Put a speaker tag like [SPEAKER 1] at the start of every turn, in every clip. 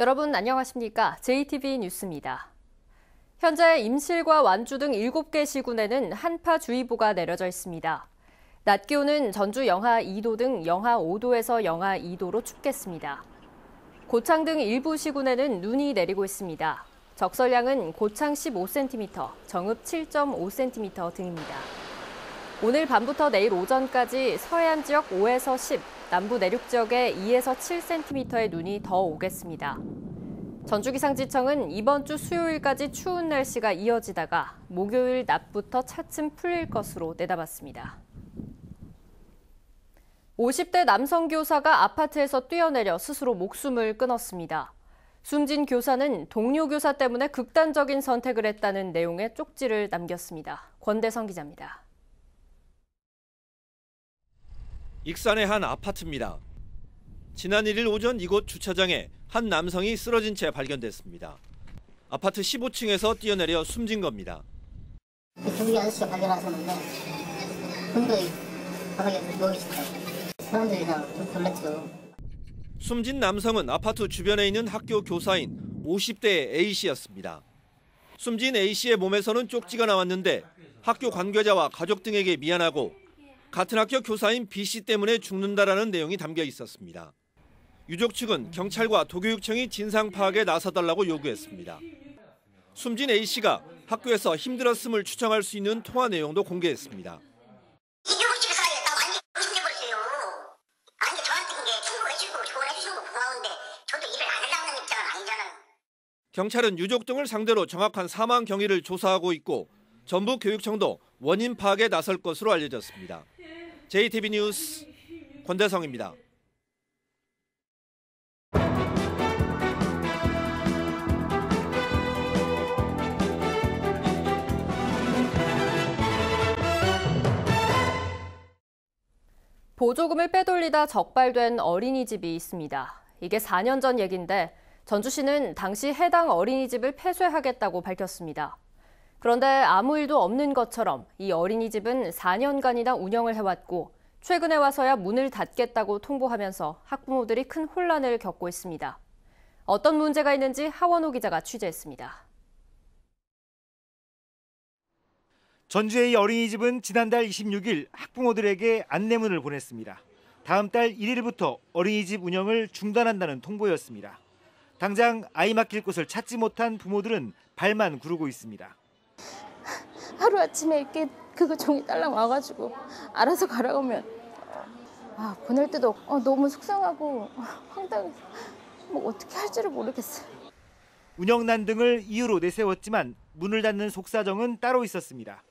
[SPEAKER 1] 여러분 안녕하십니까? JTB 뉴스입니다. 현재 임실과 완주 등 7개 시군에는 한파주의보가 내려져 있습니다. 낮 기온은 전주 영하 2도 등 영하 5도에서 영하 2도로 춥겠습니다. 고창 등 일부 시군에는 눈이 내리고 있습니다. 적설량은 고창 15cm, 정읍 7.5cm 등입니다. 오늘 밤부터 내일 오전까지 서해안 지역 5에서 10, 남부 내륙 지역에 2에서 7cm의 눈이 더 오겠습니다. 전주기상지청은 이번 주 수요일까지 추운 날씨가 이어지다가 목요일 낮부터 차츰 풀릴 것으로 내다봤습니다. 50대 남성 교사가 아파트에서 뛰어내려 스스로 목숨을 끊었습니다. 숨진 교사는 동료 교사 때문에 극단적인 선택을 했다는 내용의 쪽지를 남겼습니다. 권대성 기자입니다.
[SPEAKER 2] 익산의 한 아파트입니다. 지난 1일 오전 이곳 주차장에 한 남성이 쓰러진 채 발견됐습니다. 아파트 15층에서 뛰어내려 숨진 겁니다.
[SPEAKER 3] 경비 아저씨가 발견하셨는데 분들이 바닥에 누워 계시더라고요. 사람들이 다 좀 놀랐죠.
[SPEAKER 2] 숨진 남성은 아파트 주변에 있는 학교 교사인 50대 A씨였습니다. 숨진 A씨의 몸에서는 쪽지가 나왔는데 학교 관계자와 가족 등에게 미안하고 같은 학교 교사인 B씨 때문에 죽는다라는 내용이 담겨 있었습니다. 유족 측은 경찰과 도교육청이 진상 파악에 나서달라고 요구했습니다. 숨진 A씨가 학교에서 힘들었음을 추정할 수 있는 통화 내용도 공개했습니다.
[SPEAKER 3] 이주국 집사에 나 완전히 정신해버렸어요. 아니 저한테 이제 충고해주고 조언해주신 거 고마운데 저도 일을 안 하려는 입장은 아니잖아요.
[SPEAKER 2] 경찰은 유족 등을 상대로 정확한 사망 경위를 조사하고 있고 전북교육청도 원인 파악에 나설 것으로 알려졌습니다. JTB 뉴스 권대성입니다.
[SPEAKER 1] 보조금을 빼돌리다 적발된 어린이집이 있습니다. 이게 4년 전 얘기인데 전주시는 당시 해당 어린이집을 폐쇄하겠다고 밝혔습니다. 그런데 아무 일도 없는 것처럼 이 어린이집은 4년간이나 운영을 해왔고 최근에 와서야 문을 닫겠다고 통보하면서 학부모들이 큰 혼란을 겪고 있습니다. 어떤 문제가 있는지 하원호 기자가 취재했습니다.
[SPEAKER 4] 전주의 이 어린이집은 지난달 26일 학부모들에게 안내문을 보냈습니다. 다음 달 1일부터 어린이집 운영을 중단한다는 통보였습니다. 당장 아이 맡길 곳을 찾지 못한 부모들은 발만 구르고 있습니다.
[SPEAKER 5] 하루아침에 이렇게 그거 종이 딸랑 와가지고 알아서 가라고 하면 보낼 때도 너무 속상하고 황당해서 뭐 어떻게 할지를 모르겠어요.
[SPEAKER 4] 운영난 등을 이유로 내세웠지만 문을 닫는 속사정은 따로 있었습니다.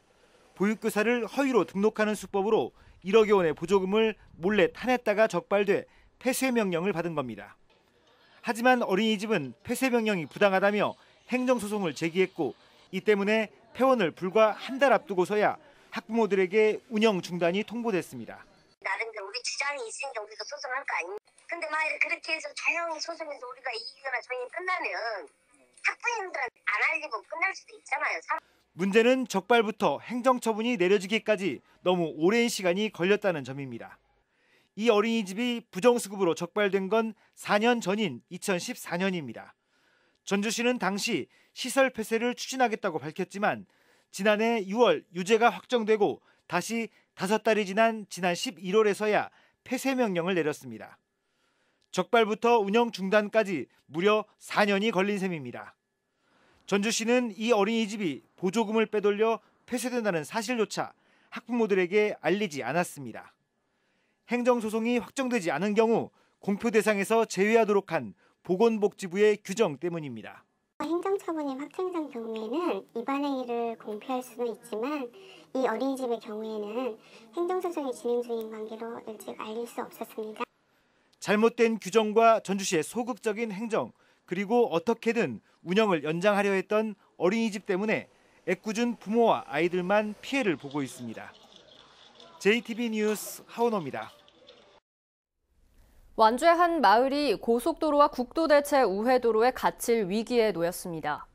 [SPEAKER 4] 보육교사를 허위로 등록하는 수법으로 1억여 원의 보조금을 몰래 타냈다가 적발돼 폐쇄 명령을 받은 겁니다. 하지만 어린이집은 폐쇄 명령이 부당하다며 행정소송을 제기했고 이 때문에 폐원을 불과 한 달 앞두고서야 학부모들에게 운영 중단이 통보됐습니다.
[SPEAKER 3] 나름대로 우리 주장이 있으니까 우리가 소송할 거 아닙니까? 근데 만약에 그렇게 해서 조용히 소송해서 우리가 이기거나 조용히 끝나면 학부모님들은 안 알리고 끝날 수도 있잖아요.
[SPEAKER 4] 문제는 적발부터 행정처분이 내려지기까지 너무 오랜 시간이 걸렸다는 점입니다. 이 어린이집이 부정수급으로 적발된 건 4년 전인 2014년입니다. 전주시는 당시 시설 폐쇄를 추진하겠다고 밝혔지만 지난해 6월 유죄가 확정되고 다시 5달이 지난 11월에서야 폐쇄 명령을 내렸습니다. 적발부터 운영 중단까지 무려 4년이 걸린 셈입니다. 전주시는 이 어린이집이 보조금을 빼돌려 폐쇄된다는 사실조차 학부모들에게 알리지 않았습니다. 행정소송이 확정되지 않은 경우 공표 대상에서 제외하도록 한 보건복지부의 규정 때문입니다.
[SPEAKER 6] 행정처분이 확정된 경우에는 입안행위를 공표할 수는 있지만 이 어린이집의 경우에는 행정소송이 진행 중인 관계로 일찍 알릴 수 없었습니다.
[SPEAKER 4] 잘못된 규정과 전주시의 소극적인 행정 그리고 어떻게든 운영을 연장하려 했던 어린이집 때문에 애꿎은 부모와 아이들만 피해를 보고 있습니다. JTB 뉴스 하원호입니다.
[SPEAKER 1] 완주의 한 마을이 고속도로와 국도대체 우회도로에 갇힐 위기에 놓였습니다.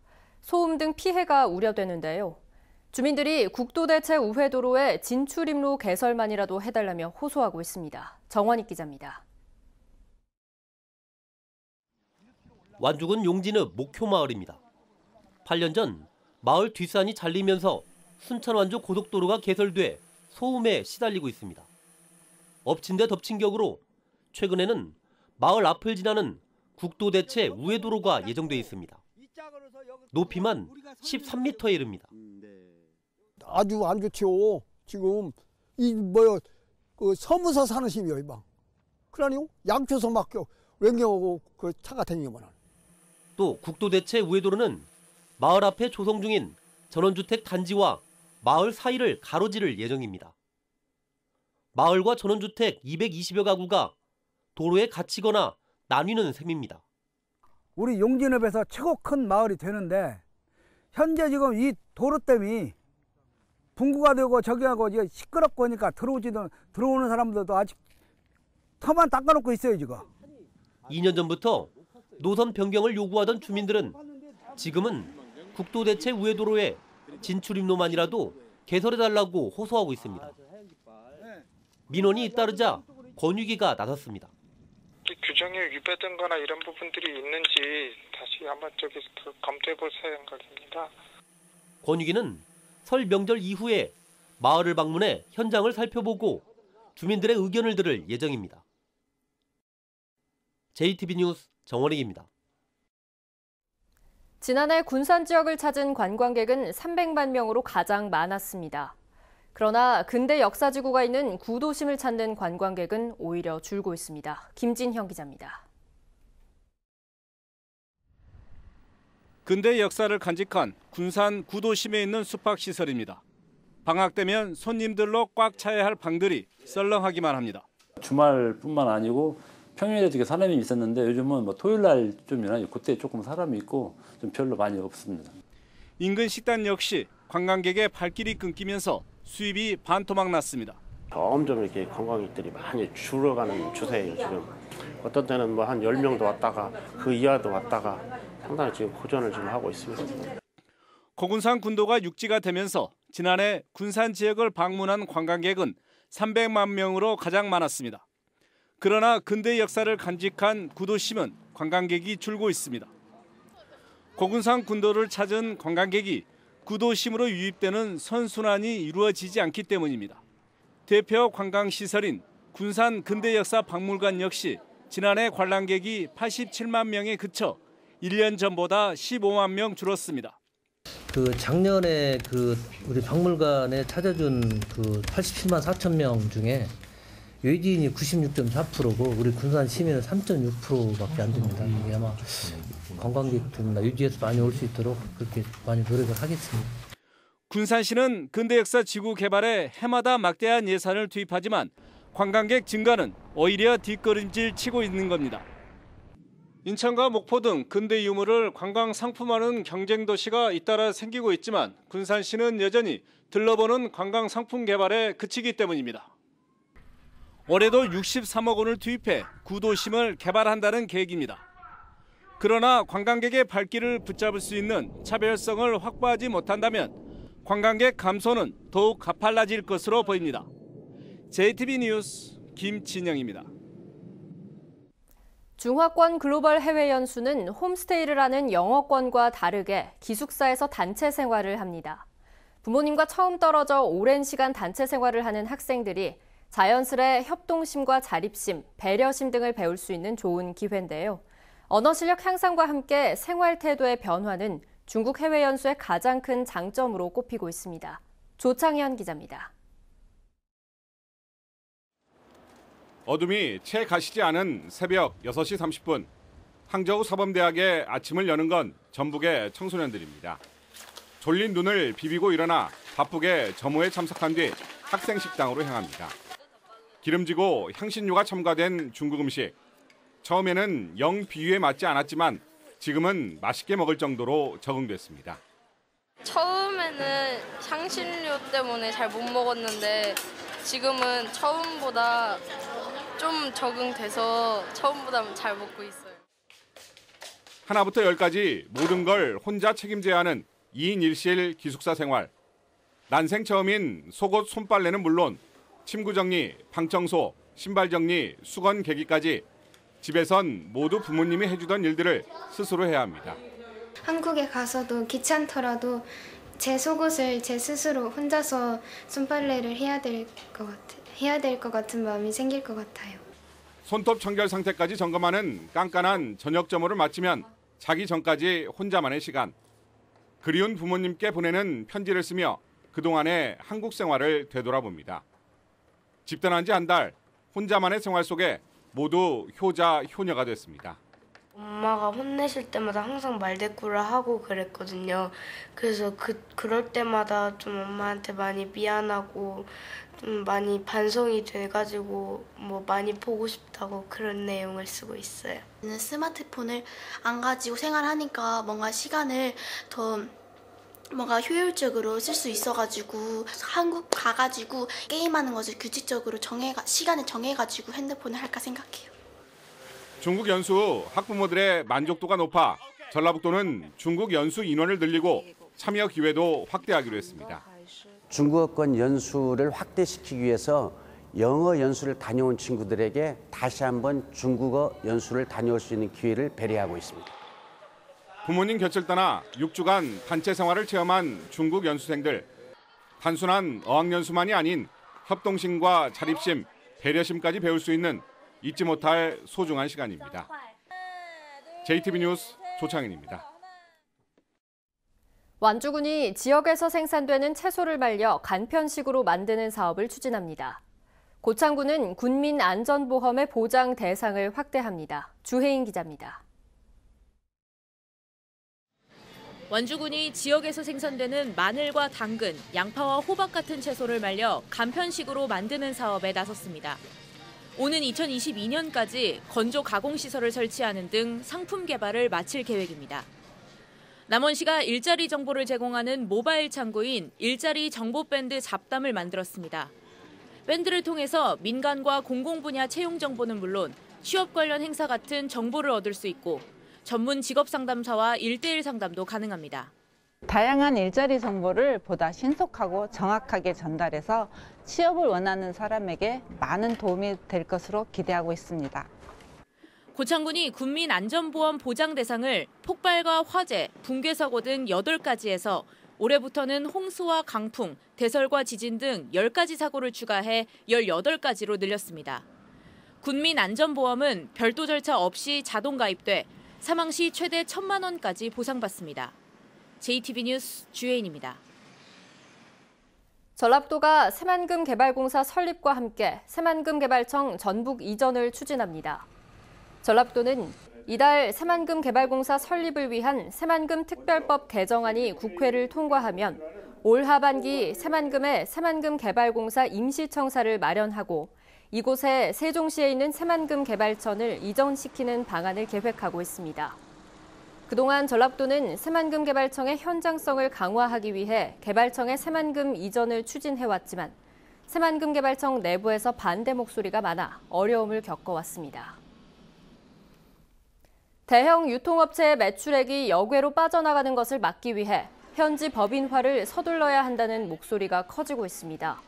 [SPEAKER 1] 소음 등 피해가 우려되는데요. 주민들이 국도대체 우회도로에 진출입로 개설만이라도 해달라며 호소하고 있습니다. 정원익 기자입니다.
[SPEAKER 7] 완주군 용진읍 목효마을입니다. 8년 전 마을 뒷산이 잘리면서 순천-완주 고속도로가 개설돼 소음에 시달리고 있습니다. 엎친 데 덮친 격으로 최근에는 마을 앞을 지나는 국도대체 우회도로가 예정돼 있습니다. 높이만 13m에 이릅니다.
[SPEAKER 8] 아주 안 좋지요. 지금 그 서무서 사는 심이요, 이방. 그러니요 양초서 막 왼경하고 그 차가 다니면은.
[SPEAKER 7] 또 국도대체 우회도로는 마을 앞에 조성 중인 전원주택 단지와 마을 사이를 가로지를 예정입니다. 마을과 전원주택 220여 가구가 도로에 갇히거나 나뉘는 셈입니다.
[SPEAKER 9] 우리 용진읍에서 최고 큰 마을이 되는데 현재 지금 이 도로 때문에 분구가 되고 저기하고 시끄럽고 하니까 들어오는 사람들도 아직 터만 닦아놓고 있어요 지금.
[SPEAKER 7] 2년 전부터 노선 변경을 요구하던 주민들은 지금은 국도대체 우회도로에 진출입로만이라도 개설해달라고 호소하고 있습니다. 민원이 잇따르자 권유기가 나섰습니다.
[SPEAKER 10] 규정에 위배된 거나 이런 부분들이 있는지 다시 한번 검토해 볼 생각입니다.
[SPEAKER 7] 권유기는 설 명절 이후에 마을을 방문해 현장을 살펴보고 주민들의 의견을 들을 예정입니다. JTB 뉴스 정원익입니다.
[SPEAKER 1] 지난해 군산 지역을 찾은 관광객은 300만 명으로 가장 많았습니다. 그러나 근대 역사지구가 있는 구도심을 찾는 관광객은 오히려 줄고 있습니다. 김진형 기자입니다.
[SPEAKER 11] 근대 역사를 간직한 군산 구도심에 있는 숙박시설입니다. 방학 되면 손님들로 꽉 차야 할 방들이 썰렁하기만 합니다.
[SPEAKER 12] 주말뿐만 아니고 평일에도 되게 사람이 있었는데 요즘은 토요일 날 좀이나 그때 조금 사람이 있고 좀 별로 많이 없습니다.
[SPEAKER 11] 인근 식당 역시 관광객의 발길이 끊기면서 수입이 반토막 났습니다.
[SPEAKER 13] 점점 이렇게 관광객들이 많이 줄어가는 추세예요. 지금 어떤 때는 뭐 한 10명도 왔다가 그 이하도 왔다가 상당히 지금 고전을 지금 하고 있습니다.
[SPEAKER 11] 고군산 군도가 육지가 되면서 지난해 군산 지역을 방문한 관광객은 300만 명으로 가장 많았습니다. 그러나 근대 역사를 간직한 구도심은 관광객이 줄고 있습니다. 고군산 군도를 찾은 관광객이 구도심으로 유입되는 선순환이 이루어지지 않기 때문입니다. 대표 관광시설인 군산 근대역사박물관 역시 지난해 관람객이 87만 명에 그쳐 1년 전보다 15만 명 줄었습니다.
[SPEAKER 14] 작년에 우리 박물관에 찾아준 87만 4천 명 중에 외지인이 96.4%고 우리 군산 시민은 3.6%밖에 안 됩니다. 이게 아마 관광객들이나 유지에서 많이 올 수 있도록 그렇게 많이 노력을 하겠습니다.
[SPEAKER 11] 군산시는 근대역사 지구 개발에 해마다 막대한 예산을 투입하지만 관광객 증가는 오히려 뒷걸음질 치고 있는 겁니다. 인천과 목포 등 근대 유물을 관광 상품화하는 경쟁 도시가 잇따라 생기고 있지만 군산시는 여전히 들러보는 관광 상품 개발에 그치기 때문입니다. 올해도 63억 원을 투입해 구도심을 개발한다는 계획입니다. 그러나 관광객의 발길을 붙잡을 수 있는 차별성을 확보하지 못한다면 관광객 감소는 더욱 가팔라질 것으로 보입니다. JTB 뉴스 김진영입니다.
[SPEAKER 1] 중화권 글로벌 해외 연수는 홈스테이를 하는 영어권과 다르게 기숙사에서 단체 생활을 합니다. 부모님과 처음 떨어져 오랜 시간 단체 생활을 하는 학생들이 자연스레 협동심과 자립심, 배려심 등을 배울 수 있는 좋은 기회인데요. 언어 실력 향상과 함께 생활 태도의 변화는 중국 해외 연수의 가장 큰 장점으로 꼽히고 있습니다. 조창현 기자입니다.
[SPEAKER 15] 어둠이 채 가시지 않은 새벽 6시 30분. 항저우 사범대학에 아침을 여는 건 전북의 청소년들입니다. 졸린 눈을 비비고 일어나 바쁘게 점호에 참석한 뒤 학생 식당으로 향합니다. 기름지고 향신료가 첨가된 중국 음식. 처음에는 영 비유에 맞지 않았지만 지금은 맛있게 먹을 정도로 적응됐습니다.
[SPEAKER 16] 처음에는 향신료 때문에 잘 못 먹었는데 지금은 처음보다 좀 적응돼서 처음보다 잘 먹고 있어요.
[SPEAKER 15] 하나부터 10까지 모든 걸 혼자 책임져야 하는 2인 1실 기숙사 생활. 난생 처음인 속옷 손빨래는 물론 침구 정리, 방 청소, 신발 정리, 수건 개기까지 집에선 모두 부모님이 해주던 일들을 스스로 해야 합니다.
[SPEAKER 17] 한국에 가서도 귀찮더라도 제 속옷을 제 스스로 혼자서 손빨래를 해야 될 것 같은 마음이 생길 것 같아요.
[SPEAKER 15] 손톱 청결 상태까지 점검하는 깐깐한 저녁 점호를 마치면 자기 전까지 혼자만의 시간. 그리운 부모님께 보내는 편지를 쓰며 그동안의 한국 생활을 되돌아봅니다. 집 떠난 지 한 달, 혼자만의 생활 속에 모두 효자, 효녀가 됐습니다.
[SPEAKER 18] 엄마가 혼내실 때마다 항상 말대꾸를 하고 그랬거든요. 그래서 그럴 때마다 좀 엄마한테 많이 미안하고 좀 많이 반성이 돼가지고 뭐 많이 보고 싶다고 그런 내용을 쓰고 있어요.
[SPEAKER 19] 스마트폰을 안 가지고 생활하니까 뭔가 시간을 더 뭔가 효율적으로 쓸 수 있어가지고 한국 가가지고 게임하는 것을 규칙적으로 시간을 정해가지고 핸드폰을 할까 생각해요.
[SPEAKER 15] 중국 연수 후 학부모들의 만족도가 높아 전라북도는 중국 연수 인원을 늘리고 참여 기회도 확대하기로 했습니다.
[SPEAKER 20] 중국어권 연수를 확대시키기 위해서 영어 연수를 다녀온 친구들에게 다시 한번 중국어 연수를 다녀올 수 있는 기회를 배려하고 있습니다.
[SPEAKER 15] 부모님 곁을 떠나 6주간 단체 생활을 체험한 중국 연수생들. 단순한 어학연수만이 아닌 협동심과 자립심, 배려심까지 배울 수 있는 잊지 못할 소중한 시간입니다. JTB 뉴스 조창인입니다.
[SPEAKER 1] 완주군이 지역에서 생산되는 채소를 말려 간편식으로 만드는 사업을 추진합니다. 고창군은 군민안전보험의 보장 대상을 확대합니다. 주혜인 기자입니다.
[SPEAKER 21] 완주군이 지역에서 생산되는 마늘과 당근, 양파와 호박 같은 채소를 말려 간편식으로 만드는 사업에 나섰습니다. 오는 2022년까지 건조 가공시설을 설치하는 등 상품 개발을 마칠 계획입니다. 남원시가 일자리 정보를 제공하는 모바일 창구인 일자리 정보밴드 잡담을 만들었습니다. 밴드를 통해서 민간과 공공 분야 채용 정보는 물론 취업 관련 행사 같은 정보를 얻을 수 있고 전문 직업 상담사와 1:1 상담도 가능합니다.
[SPEAKER 22] 다양한 일자리 정보를 보다 신속하고 정확하게 전달해서 취업을 원하는 사람에게 많은 도움이 될 것으로 기대하고 있습니다.
[SPEAKER 21] 고창군이 군민안전보험 보장 대상을 폭발과 화재, 붕괴 사고 등 8가지에서 올해부터는 홍수와 강풍, 대설과 지진 등 10가지 사고를 추가해 18가지로 늘렸습니다. 군민안전보험은 별도 절차 없이 자동 가입돼 사망 시 최대 1,000만 원까지 보상받습니다. JTB 뉴스 주혜인입니다.
[SPEAKER 1] 전라북도가 새만금 개발공사 설립과 함께 새만금 개발청 전북 이전을 추진합니다. 전라북도는 이달 새만금 개발공사 설립을 위한 새만금 특별법 개정안이 국회를 통과하면 올 하반기 새만금에 새만금 개발공사 임시청사를 마련하고 이곳에 세종시에 있는 새만금 개발청을 이전시키는 방안을 계획하고 있습니다. 그동안 전라북도는 새만금 개발청의 현장성을 강화하기 위해 개발청의 새만금 이전을 추진해왔지만 새만금 개발청 내부에서 반대 목소리가 많아 어려움을 겪어왔습니다. 대형 유통업체의 매출액이 역외로 빠져나가는 것을 막기 위해 현지 법인화를 서둘러야 한다는 목소리가 커지고 있습니다.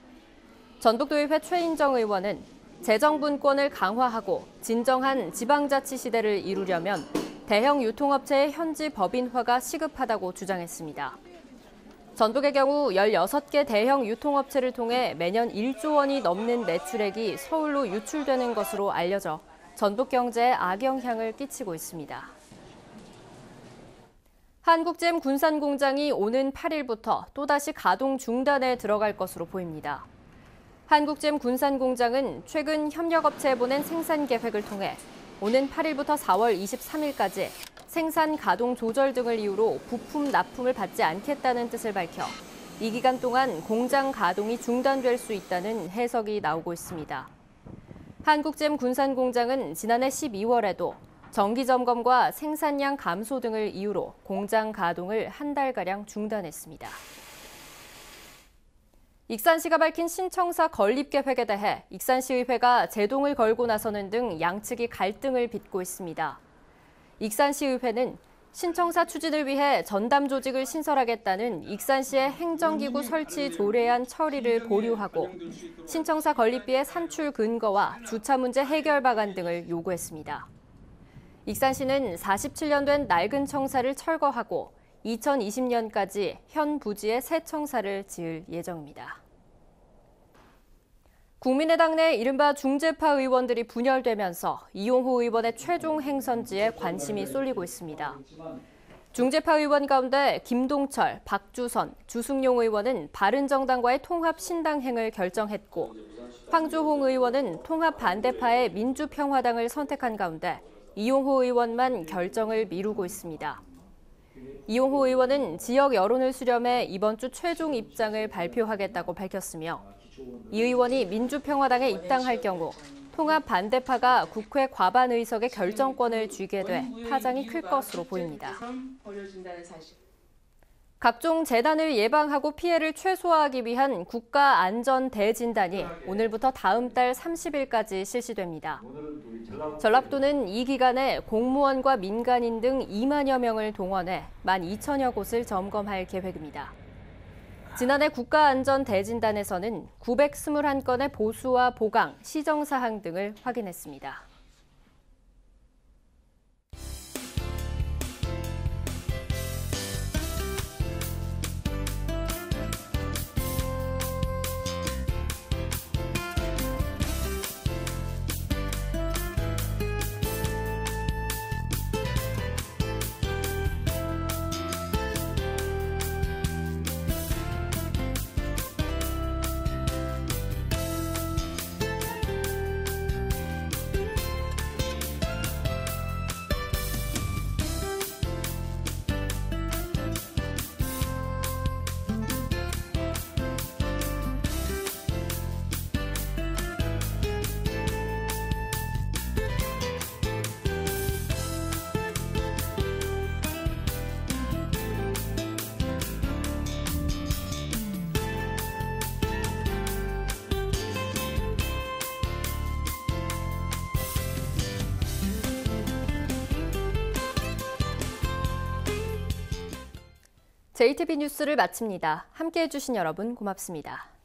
[SPEAKER 1] 전북도의회 최인정 의원은 재정분권을 강화하고 진정한 지방자치 시대를 이루려면 대형 유통업체의 현지 법인화가 시급하다고 주장했습니다. 전북의 경우 16개 대형 유통업체를 통해 매년 1조 원이 넘는 매출액이 서울로 유출되는 것으로 알려져 전북 경제에 악영향을 끼치고 있습니다. 한국잼 군산공장이 오는 8일부터 또다시 가동 중단에 들어갈 것으로 보입니다. 한국잼 군산공장은 최근 협력업체에 보낸 생산 계획을 통해 오는 8일부터 4월 23일까지 생산 가동 조절 등을 이유로 부품 납품을 받지 않겠다는 뜻을 밝혀 이 기간 동안 공장 가동이 중단될 수 있다는 해석이 나오고 있습니다. 한국잼 군산공장은 지난해 12월에도 정기점검과 생산량 감소 등을 이유로 공장 가동을 한 달가량 중단했습니다. 익산시가 밝힌 신청사 건립 계획에 대해 익산시의회가 제동을 걸고 나서는 등 양측이 갈등을 빚고 있습니다. 익산시의회는 신청사 추진을 위해 전담 조직을 신설하겠다는 익산시의 행정기구 설치 조례안 처리를 보류하고 신청사 건립비의 산출 근거와 주차 문제 해결 방안 등을 요구했습니다. 익산시는 47년 된 낡은 청사를 철거하고 2020년까지 현 부지에 새 청사를 지을 예정입니다. 국민의당 내 이른바 중재파 의원들이 분열되면서 이용호 의원의 최종 행선지에 관심이 쏠리고 있습니다. 중재파 의원 가운데 김동철, 박주선, 주승용 의원은 바른정당과의 통합 신당행을 결정했고 황주홍 의원은 통합 반대파의 민주평화당을 선택한 가운데 이용호 의원만 결정을 미루고 있습니다. 이용호 의원은 지역 여론을 수렴해 이번 주 최종 입장을 발표하겠다고 밝혔으며 이 의원이 민주평화당에 입당할 경우 통합 반대파가 국회 과반 의석의 결정권을 쥐게 돼 파장이 클 것으로 보입니다. 각종 재난을 예방하고 피해를 최소화하기 위한 국가안전대진단이 오늘부터 다음 달 30일까지 실시됩니다. 전라북도는 이 기간에 공무원과 민간인 등 2만여 명을 동원해 12,000여 곳을 점검할 계획입니다. 지난해 국가안전대진단에서는 921건의 보수와 보강, 시정사항 등을 확인했습니다. JTB 뉴스를 마칩니다. 함께해 주신 여러분 고맙습니다.